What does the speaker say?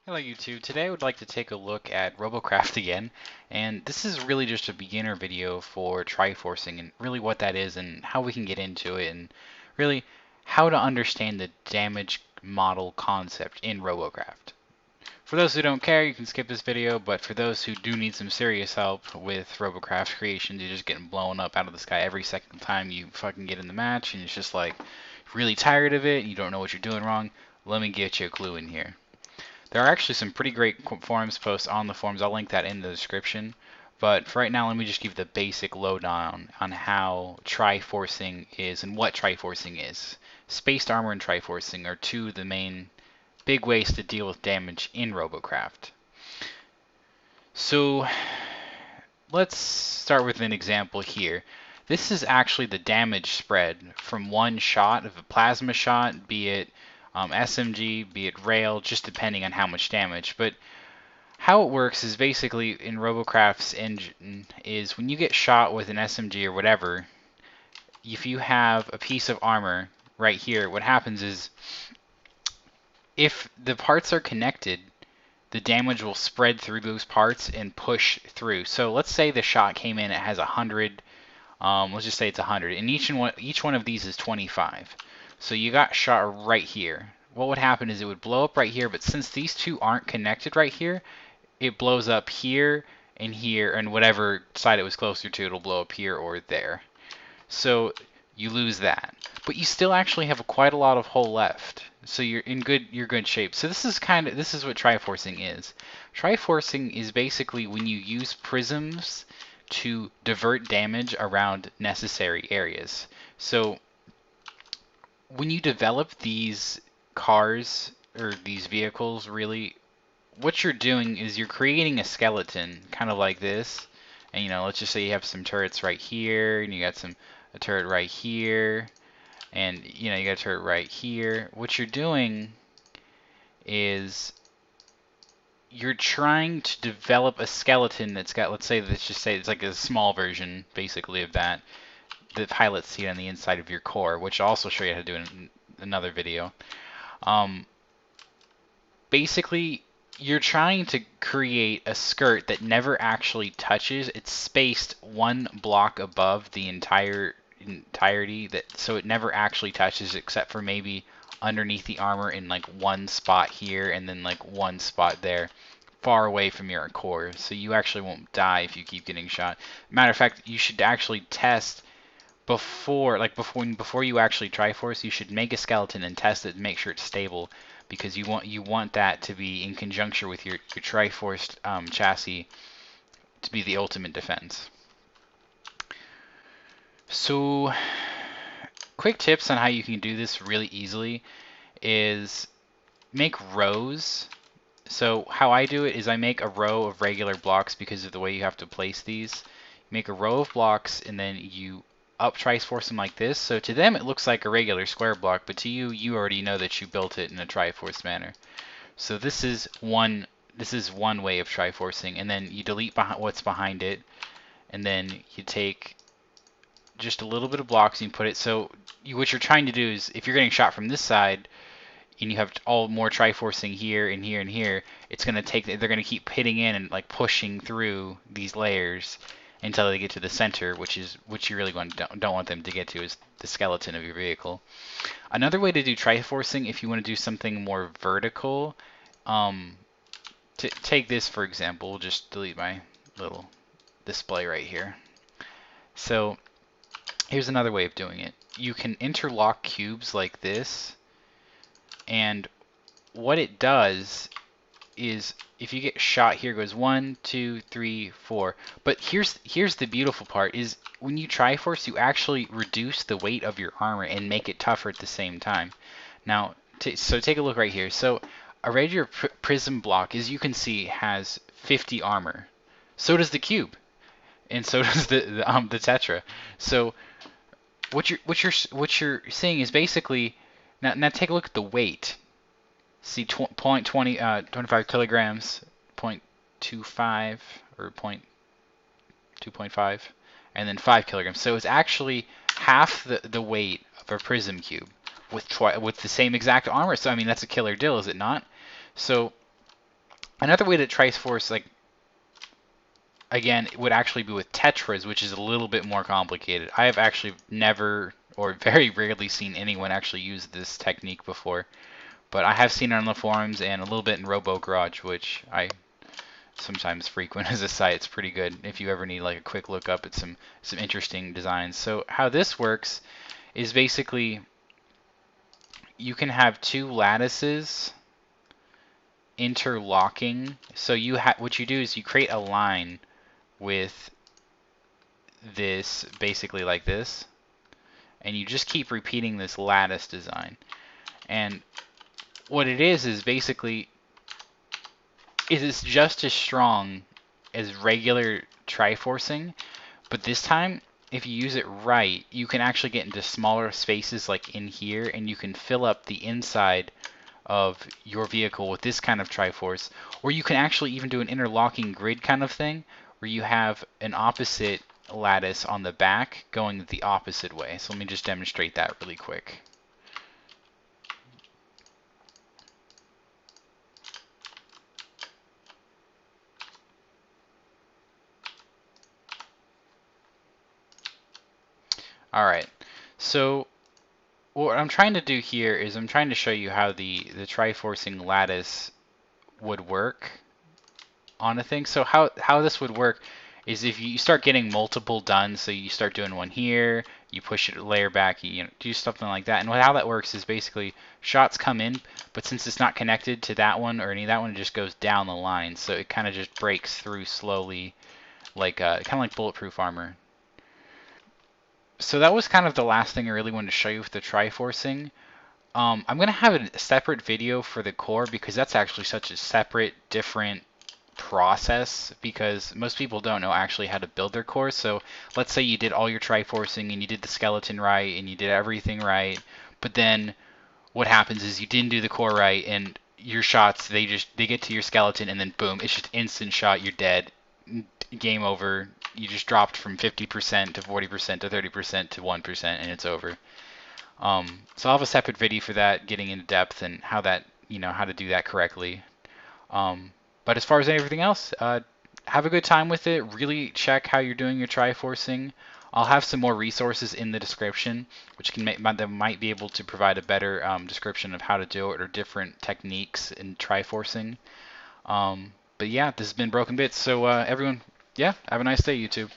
Hello YouTube. Today I would like to take a look at Robocraft again, and this is really just a beginner video for Triforcing and really what that is and how we can get into it and really how to understand the damage model concept in Robocraft. For those who don't care, you can skip this video, but for those who do need some serious help with Robocraft creations, you're just getting blown up out of the sky every second time you fucking get in the match, and it's just like really tired of it and you don't know what you're doing wrong. Let me get you a clue in here. There are actually some pretty great forums posts on the forums. I'll link that in the description. But for right now, let me just give the basic lowdown on how Triforcing is and what Triforcing is. Spaced armor and Triforcing are two of the main big ways to deal with damage in Robocraft. So let's start with an example here. This is actually the damage spread from one shot of a plasma shot, be it SMG, be it rail, just depending on how much damage. But how it works is basically in Robocraft's engine is when you get shot with an SMG or whatever, if you have a piece of armor right here, what happens is if the parts are connected, the damage will spread through those parts and push through. So let's say the shot came in, it has 100, let's just say it's 100, and each one of these is 25. So you got shot right here. What would happen is it would blow up right here, but since these two aren't connected right here, it blows up here, and whatever side it was closer to, it'll blow up here or there. So you lose that. But you still actually have quite a lot of hull left. So you're good shape. So this is what Triforcing is. Triforcing is basically when you use prisms to divert damage around necessary areas. So when you develop these cars or these vehicles, really what you're doing is you're creating a skeleton kind of like this, and let's just say you have some turrets right here and you got a turret right here, and you got a turret right here. What you're doing is you're trying to develop a skeleton that's got, let's just say it's like a small version basically of that the pilots see on the inside of your core, which I'll also show you how to do in another video. Basically, you're trying to create a skirt that never actually touches. It's spaced one block above the entirety, so it never actually touches except for maybe underneath the armor in like one spot here and then like one spot there, far away from your core. So you actually won't die if you keep getting shot. Matter of fact, you should actually test before you actually Triforce, you should make a skeleton and test it and make sure it's stable, because you want that to be in conjunction with your Triforced chassis to be the ultimate defense. So quick tips on how you can do this really easily is make rows. So how I do it is I make a row of regular blocks because of the way you have to place these. You make a row of blocks and then you up Triforce them like this. So to them it looks like a regular square block, but to you, you already know that you built it in a Triforce manner. So this is one way of Triforcing, and then you delete what's behind it, and then you take just a little bit of blocks and you put it. So what you're trying to do is, if you're getting shot from this side and you have all more Triforcing here and here and here, it's gonna take. They're gonna keep hitting in and like pushing through these layers until they get to the center, which you really don't want them to get to, is the skeleton of your vehicle. Another way to do Triforcing, if you want to do something more vertical, to take this for example, we'll just delete my little display right here. So here's another way of doing it. You can interlock cubes like this, and what it does is if you get shot here, it goes 1, 2, 3, 4. But here's the beautiful part is when you Triforce, you actually reduce the weight of your armor and make it tougher at the same time. Now, so take a look right here. So a regular prism block, as you can see, has 50 armor. So does the cube, and so does the tetra. So what you're seeing is basically now take a look at the weight. See 25 kilograms, 0.25 or 2.5, and then 5 kilograms. So it's actually half the weight of a prism cube with the same exact armor. So I mean that's a killer deal, is it not? So Another way to Triforce, like, again, it would actually be with tetras, which is a little bit more complicated. I have actually never or very rarely seen anyone actually use this technique before, but I have seen it on the forums and a little bit in Robocraft, which I sometimes frequent as a site. It's pretty good if you ever need like a quick look up at some interesting designs. So how this works is basically you can have two lattices interlocking. So what you do is you create a line with this basically like this, and you just keep repeating this lattice design. And what it is basically it is just as strong as regular Triforcing, but this time if you use it right, you can actually get into smaller spaces like in here, and you can fill up the inside of your vehicle with this kind of Triforce, or you can actually even do an interlocking grid kind of thing where you have an opposite lattice on the back going the opposite way. So let me just demonstrate that really quick. Alright, so what I'm trying to do here is I'm trying to show you how the Triforcing lattice would work on a thing. So how this would work is if you start getting multiple done, so you start doing one here, you push it a layer back, you do something like that. And how that works is basically shots come in, but since it's not connected to that one or any of that one, it just goes down the line. So it kind of just breaks through slowly, like kind of like bulletproof armor. So that was kind of the last thing I really wanted to show you with the Triforcing. I'm going to have a separate video for the core because that's actually such a separate, different process, because most people don't know actually how to build their core. So let's say you did all your Triforcing and you did the skeleton right and you did everything right, but then what happens is you didn't do the core right and your shots, they get to your skeleton and then boom, it's just instant shot, you're dead, game over. You just dropped from 50% to 40% to 30% to 1% and it's over. So I'll have a separate video for that, getting into depth and how that, how to do that correctly. But as far as everything else, have a good time with it. Really check how you're doing your Triforcing. I'll have some more resources in the description, which that might be able to provide a better description of how to do it or different techniques in Triforcing. But yeah, this has been Broken Bits. So everyone, yeah, have a nice day, YouTube.